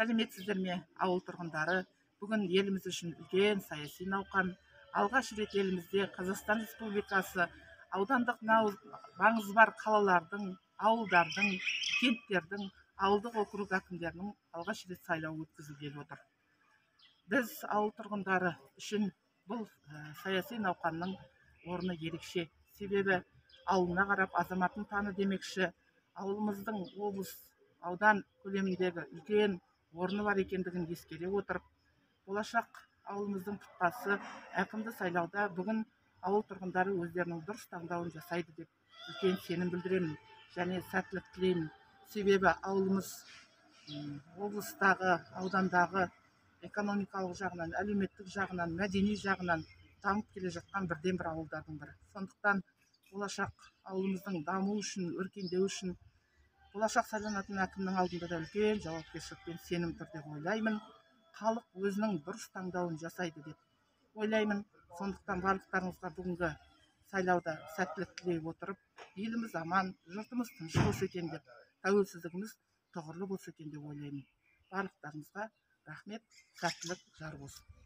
Сәлеметсіздер ме, ауыл тұрғындары? Бүгін еліміз үшін үлкен саяси науқан. Алғаш рет елімізде Қазақстан Республикасы аудандық маңызы бар қалалардың, ауылдардың, кенттердің, ауылдық округ әкімдерінің алғаш рет сайлауы өткізілгелі отыр. Біз ауыл тұрғындары үшін бұл саяси науқанның орны ерекше. Себебі ауылына қарап азаматын таны демекші, ауылымыздың облыс, аудан көлеміндегі үлкен орны бар екендігін ескере отырып, болашақ ауылымыздың тұтқасы әкімді сайлауда бүгін ауыл тұрғындары өздерінің дұрыс таңдауын жасайды деп үлкен сенім білдіремін және сәттілік тілеймін. Себебі ауылымыз облыстағы, аудандағы экономикалық жағынан, әлеуметтік жағынан, мәдени жағынан дамып келе жатқан бірден бір ауылдардың бірі. Сондықтан болашақ ауылымыздың даму үшін, өркендеу үшін болашақ сайланатын әкімнің алдында да үлкен жауапкершілікпен сенім тұр деп ойлаймын. Халық өзінің дұрыс таңдауын жасайды деп ойлаймын. Сондықтан барлықтарыңызға бүгінгі сайлауда сәттілік тілей отырып, еліміз аман, жұртымыз тыныш болса екен деп, тәуелсіздігіміз тұғырлы болса екен деп ойлаймын. Барлықтарыңызға рахмет, сәттілік жар болсын.